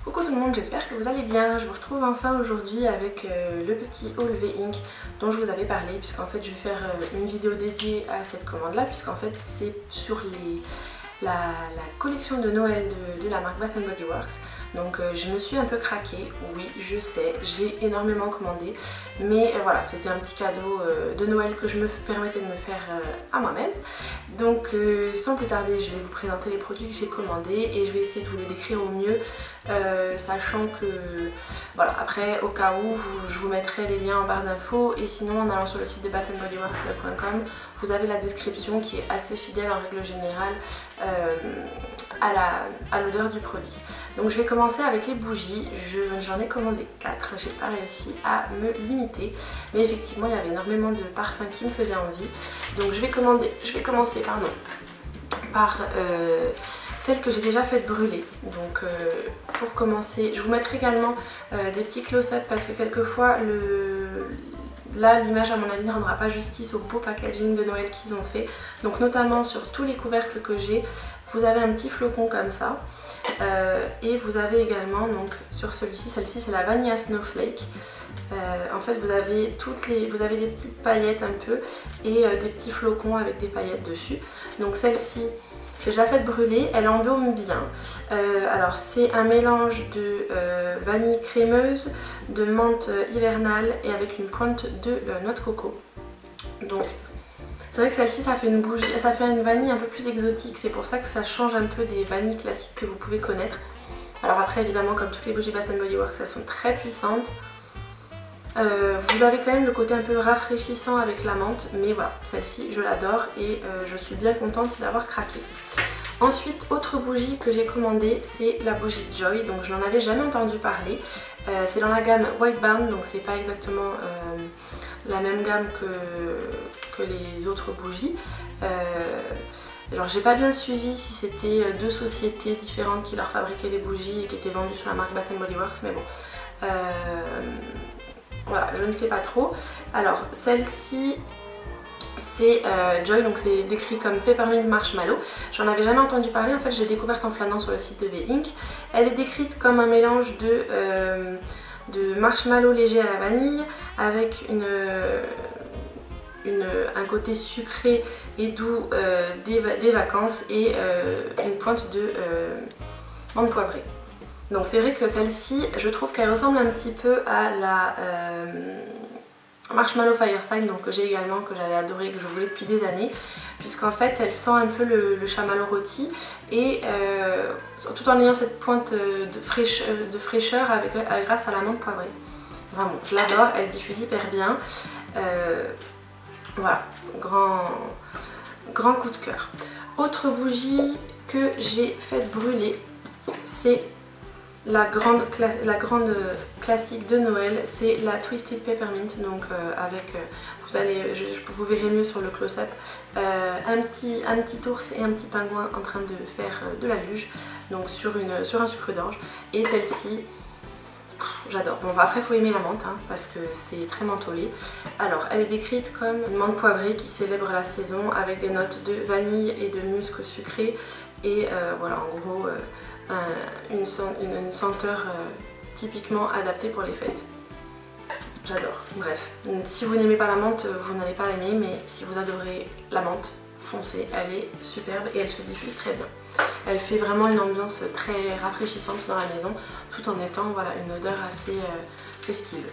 Coucou tout le monde, j'espère que vous allez bien. Je vous retrouve enfin aujourd'hui avec le petit haul V-Ink dont je vous avais parlé, puisqu'en fait je vais faire une vidéo dédiée à cette commande là, puisqu'en fait c'est sur la collection de Noël de la marque Bath & Body Works. Donc je me suis un peu craquée, oui je sais, j'ai énormément commandé, mais voilà, c'était un petit cadeau de Noël que je me permettais de me faire à moi-même. Donc sans plus tarder, je vais vous présenter les produits que j'ai commandés et je vais essayer de vous les décrire au mieux, sachant que voilà, après au cas où je vous mettrai les liens en barre d'infos, et sinon en allant sur le site de bathandbodyworks.com vous avez la description qui est assez fidèle en règle générale à l'odeur du produit. Donc je vais commencer avec les bougies. J'en ai commandé 4, j'ai pas réussi à me limiter, mais effectivement il y avait énormément de parfums qui me faisaient envie. Donc je vais commencer par celle que j'ai déjà faite brûler. Donc pour commencer, je vous mettrai également des petits close-up parce que quelquefois là l'image à mon avis ne rendra pas justice au beau packaging de Noël qu'ils ont fait. Donc notamment sur tous les couvercles que j'ai, vous avez un petit flocon comme ça. Et vous avez également, donc sur celui-ci, celle-ci c'est la Vanilla Snowflake. En fait vous avez des petites paillettes un peu et des petits flocons avec des paillettes dessus. Donc celle-ci j'ai déjà fait brûler, elle embaume bien. Alors c'est un mélange de vanille crémeuse, de menthe hivernale et avec une pointe de noix de coco. Donc c'est vrai que celle-ci ça fait une bougie, ça fait une vanille un peu plus exotique, c'est pour ça que ça change un peu des vanilles classiques que vous pouvez connaître. Alors après évidemment comme toutes les bougies Bath & Body Works elles sont très puissantes. Vous avez quand même le côté un peu rafraîchissant avec la menthe, mais voilà, celle-ci je l'adore et je suis bien contente d'avoir craqué. Ensuite, autre bougie que j'ai commandée, c'est la bougie Joy, donc je n'en avais jamais entendu parler. C'est dans la gamme White Barn, donc c'est pas exactement la même gamme que les autres bougies. Alors j'ai pas bien suivi si c'était deux sociétés différentes qui leur fabriquaient des bougies et qui étaient vendues sur la marque Bath & Body Works, mais bon. Voilà, je ne sais pas trop. Alors celle-ci c'est Joy, donc c'est décrit comme Peppermint Marshmallow. J'en avais jamais entendu parler, en fait j'ai découvert en flânant sur le site de V-Ink. Elle est décrite comme un mélange de marshmallow léger à la vanille avec un côté sucré et doux des vacances et une pointe de menthe poivrée. Donc c'est vrai que celle-ci, je trouve qu'elle ressemble un petit peu à la Marshmallow Fireside, donc que j'ai également, que j'avais adoré, que je voulais depuis des années, puisqu'en fait elle sent un peu le chamallow rôti et tout en ayant cette pointe de fraîcheur grâce à la menthe poivrée. Vraiment, je l'adore, elle diffuse hyper bien. Voilà, grand coup de cœur. Autre bougie que j'ai faite brûler, c'est la grande classique de Noël, c'est la Twisted Peppermint, donc avec, vous verrez mieux sur le close-up, un petit ours et un petit pingouin en train de faire de la luge, donc sur un sucre d'orge. Et celle-ci, j'adore. Bon après il faut aimer la menthe hein, parce que c'est très mentholé. Alors elle est décrite comme une menthe poivrée qui célèbre la saison avec des notes de vanille et de musc sucré et voilà en gros une senteur typiquement adaptée pour les fêtes. J'adore. Bref, si vous n'aimez pas la menthe, vous n'allez pas l'aimer, mais si vous adorez la menthe, foncez, elle est superbe et elle se diffuse très bien. Elle fait vraiment une ambiance très rafraîchissante dans la maison, tout en étant voilà, une odeur assez festive.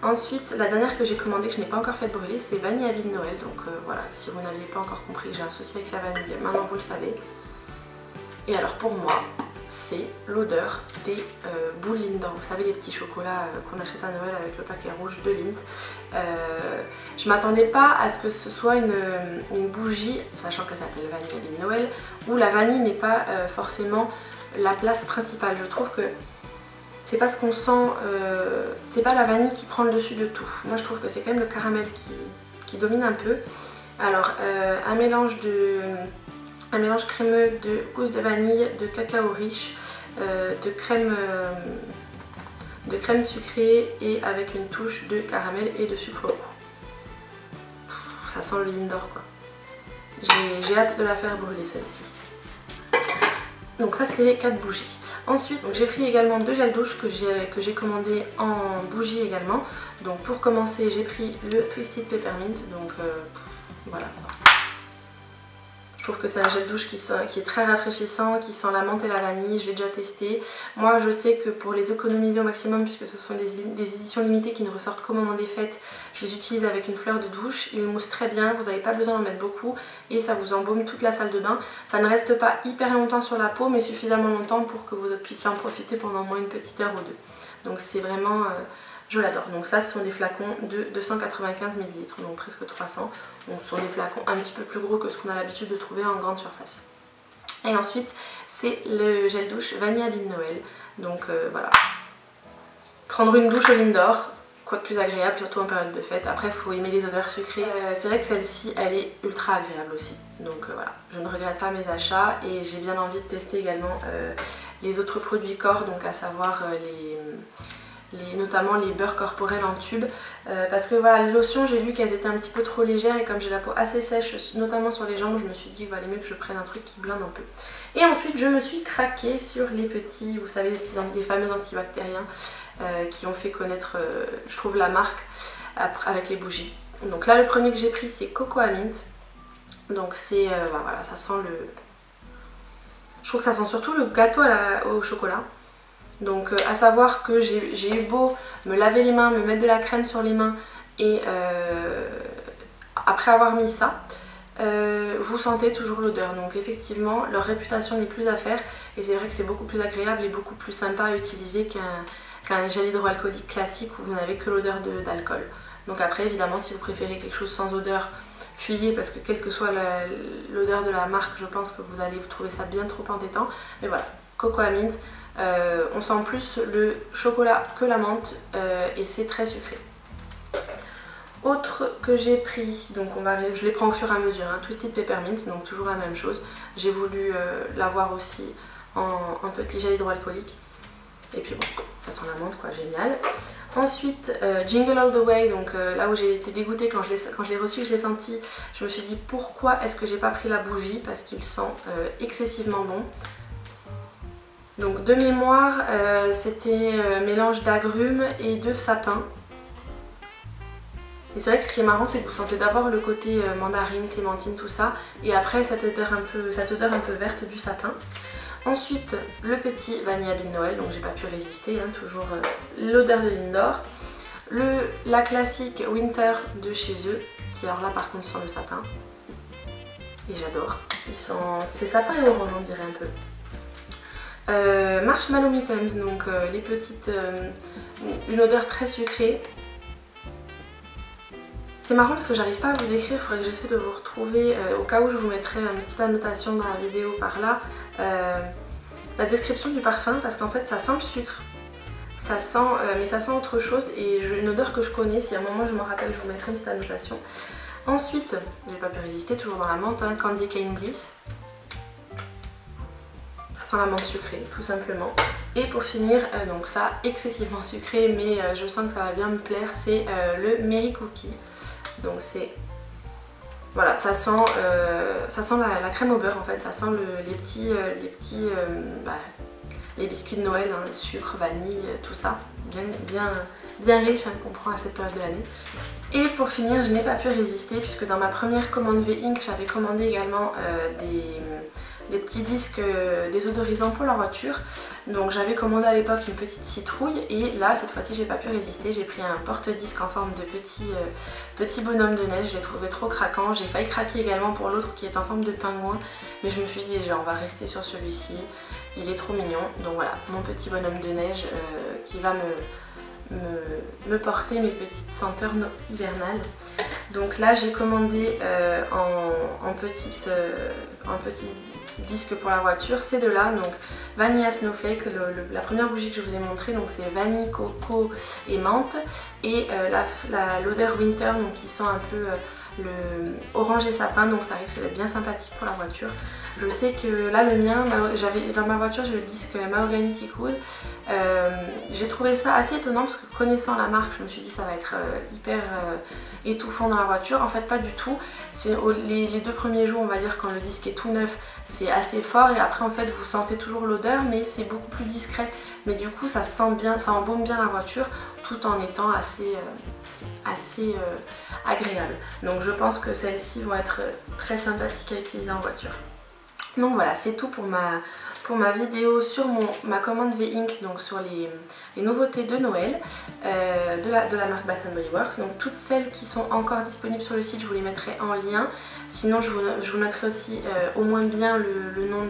Ensuite, la dernière que j'ai commandée, que je n'ai pas encore fait brûler, c'est Vanille à vie de Noël. Donc voilà, si vous n'aviez pas encore compris que j'ai un souci avec la vanille, maintenant vous le savez. Et alors pour moi, c'est l'odeur des boules Lindor. Vous savez les petits chocolats qu'on achète à Noël avec le paquet rouge de Lindt. Je m'attendais pas à ce que ce soit une bougie, sachant qu'elle s'appelle Vanille à vie de Noël, où la vanille n'est pas forcément la place principale. Je trouve que c'est pas ce qu'on sent, c'est pas la vanille qui prend le dessus de tout. Moi je trouve que c'est quand même le caramel qui domine un peu. Alors un mélange crémeux de gousse de vanille, de cacao riche, de crème sucrée et avec une touche de caramel et de sucre roux. Ça sent le Lindor quoi. J'ai hâte de la faire brûler celle-ci. Donc ça c'était les 4 bougies. Ensuite j'ai pris également 2 gels douche que j'ai commandé en bougie également. Donc pour commencer j'ai pris le Twisted Peppermint, donc voilà. Je trouve que c'est un gel douche qui est très rafraîchissant, qui sent la menthe et la vanille, je l'ai déjà testé. Moi je sais que pour les économiser au maximum, puisque ce sont des éditions limitées qui ne ressortent qu'au moment des fêtes, je les utilise avec une fleur de douche. Ils moussent très bien, vous n'avez pas besoin d'en mettre beaucoup et ça vous embaume toute la salle de bain. Ça ne reste pas hyper longtemps sur la peau mais suffisamment longtemps pour que vous puissiez en profiter pendant au moins une petite heure ou deux. Donc c'est vraiment... je l'adore. Donc ça ce sont des flacons de 295 ml, donc presque 300. Donc ce sont des flacons un petit peu plus gros que ce qu'on a l'habitude de trouver en grande surface. Et ensuite c'est le gel douche Vanille Habit de Noël. Donc voilà. Prendre une douche au Lindor, quoi de plus agréable, surtout en période de fête. Après il faut aimer les odeurs sucrées. C'est vrai que celle-ci elle est ultra agréable aussi. Donc voilà, je ne regrette pas mes achats et j'ai bien envie de tester également les autres produits corps, donc à savoir notamment les beurres corporels en tube, parce que voilà, les lotions j'ai lu qu'elles étaient un petit peu trop légères et comme j'ai la peau assez sèche notamment sur les jambes, je me suis dit qu'il valait mieux que je prenne un truc qui blinde un peu. Et ensuite je me suis craquée sur les petits, vous savez, les fameux antibactériens qui ont fait connaître je trouve la marque avec les bougies. Donc là le premier que j'ai pris c'est Cocoa Mint, donc c'est voilà, ça sent le... je trouve que ça sent surtout le gâteau au chocolat. Donc à savoir que j'ai eu beau me laver les mains, me mettre de la crème sur les mains et après avoir mis ça, vous sentez toujours l'odeur. Donc effectivement leur réputation n'est plus à faire et c'est vrai que c'est beaucoup plus agréable et beaucoup plus sympa à utiliser qu'un gel hydroalcoolique classique où vous n'avez que l'odeur d'alcool. Donc après évidemment si vous préférez quelque chose sans odeur, fuyez parce que quelle que soit l'odeur de la marque, je pense que vous allez vous trouver ça bien trop entêtant. Mais voilà, Cocoa Mint. On sent plus le chocolat que la menthe et c'est très sucré. Autre que j'ai pris, donc je les prends au fur et à mesure, hein, Twisted Peppermint, donc toujours la même chose. J'ai voulu l'avoir aussi en petit gel hydroalcoolique. Et puis bon, ça sent la menthe quoi, génial. Ensuite Jingle All The Way, donc là où j'ai été dégoûtée quand je l'ai reçu, que je l'ai senti, je me suis dit pourquoi est-ce que j'ai pas pris la bougie, parce qu'il sent excessivement bon. Donc de mémoire, c'était mélange d'agrumes et de sapin. Et c'est vrai que ce qui est marrant, c'est que vous sentez d'abord le côté mandarine, clémentine, tout ça, et après cette odeur un peu verte du sapin. Ensuite, le petit Vanille Habit de Noël, donc j'ai pas pu résister, hein, toujours l'odeur de Lindor. La classique Winter de chez eux, qui alors là par contre sent le sapin. Et j'adore. C'est sapin et orange on dirait un peu. Marshmallow Mittens, donc les petites, une odeur très sucrée. C'est marrant parce que j'arrive pas à vous décrire, il faudrait que j'essaie de vous retrouver, au cas où je vous mettrai une petite annotation dans la vidéo par là, la description du parfum, parce qu'en fait ça sent le sucre, ça sent, mais ça sent autre chose et une odeur que je connais, si à un moment je me rappelle je vous mettrai une petite annotation. Ensuite, j'ai pas pu résister, toujours dans la menthe, hein, Candy Cane Bliss. Sans la menthe sucrée tout simplement. Et pour finir, donc ça excessivement sucré mais je sens que ça va bien me plaire, c'est le Merry Cookie. Donc c'est... voilà, ça sent la crème au beurre en fait, ça sent les biscuits de Noël, hein, sucre, vanille, tout ça. Bien riche, hein, qu'on prend à cette période de l'année. Et pour finir, je n'ai pas pu résister puisque dans ma première commande V-Ink, j'avais commandé également des petits disques désodorisants pour la voiture. Donc j'avais commandé à l'époque une petite citrouille et là cette fois-ci j'ai pas pu résister, j'ai pris un porte-disque en forme de petit bonhomme de neige, je l'ai trouvé trop craquant. J'ai failli craquer également pour l'autre qui est en forme de pingouin, mais je me suis dit déjà on va rester sur celui-ci, il est trop mignon. Donc voilà, mon petit bonhomme de neige qui va me porter mes petites senteurs hivernales. Donc là j'ai commandé en petit disque pour la voiture, ces deux là, donc Vanilla Snowflake, la première bougie que je vous ai montrée, donc c'est vanille, coco et menthe, et l'odeur Winter, donc qui sent un peu le orange et sapin, donc ça risque d'être bien sympathique pour la voiture. Je sais que là le mien, dans ma voiture j'ai le disque Mahogany Teakwood. J'ai trouvé ça assez étonnant parce que connaissant la marque je me suis dit ça va être hyper étouffant dans la voiture. En fait pas du tout, les 2 premiers jours on va dire quand le disque est tout neuf c'est assez fort et après en fait vous sentez toujours l'odeur mais c'est beaucoup plus discret. Mais du coup ça sent bien, ça embaume bien la voiture tout en étant assez agréable. Donc je pense que celles-ci vont être très sympathiques à utiliser en voiture. Donc voilà, c'est tout pour ma vidéo sur ma commande V-Ink, donc sur les nouveautés de Noël de la marque Bath & Body Works. Donc toutes celles qui sont encore disponibles sur le site, je vous les mettrai en lien. Sinon je vous noterai aussi au moins bien le nom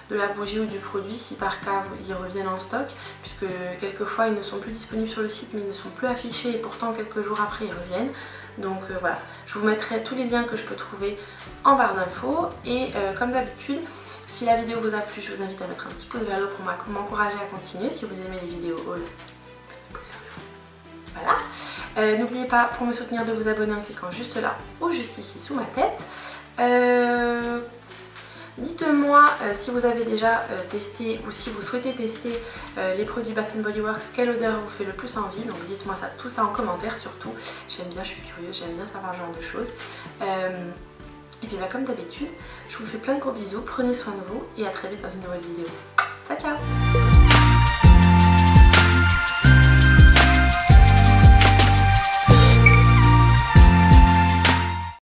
de la bougie ou du produit si par cas ils reviennent en stock, puisque quelquefois ils ne sont plus disponibles sur le site mais ils ne sont plus affichés et pourtant quelques jours après ils reviennent. Donc voilà, je vous mettrai tous les liens que je peux trouver en barre d'infos et comme d'habitude, si la vidéo vous a plu, je vous invite à mettre un petit pouce vers le haut pour m'encourager à continuer. Si vous aimez les vidéos haul, petit pouce vers le haut. Voilà. N'oubliez pas pour me soutenir de vous abonner en cliquant juste là ou juste ici sous ma tête. Dites-moi si vous avez déjà testé ou si vous souhaitez tester les produits Bath & Body Works, quelle odeur vous fait le plus envie. Donc dites-moi ça, tout ça en commentaire surtout. J'aime bien, je suis curieuse, j'aime bien savoir ce genre de choses. Et puis comme d'habitude, je vous fais plein de gros bisous, prenez soin de vous et à très vite dans une nouvelle vidéo. Ciao ciao!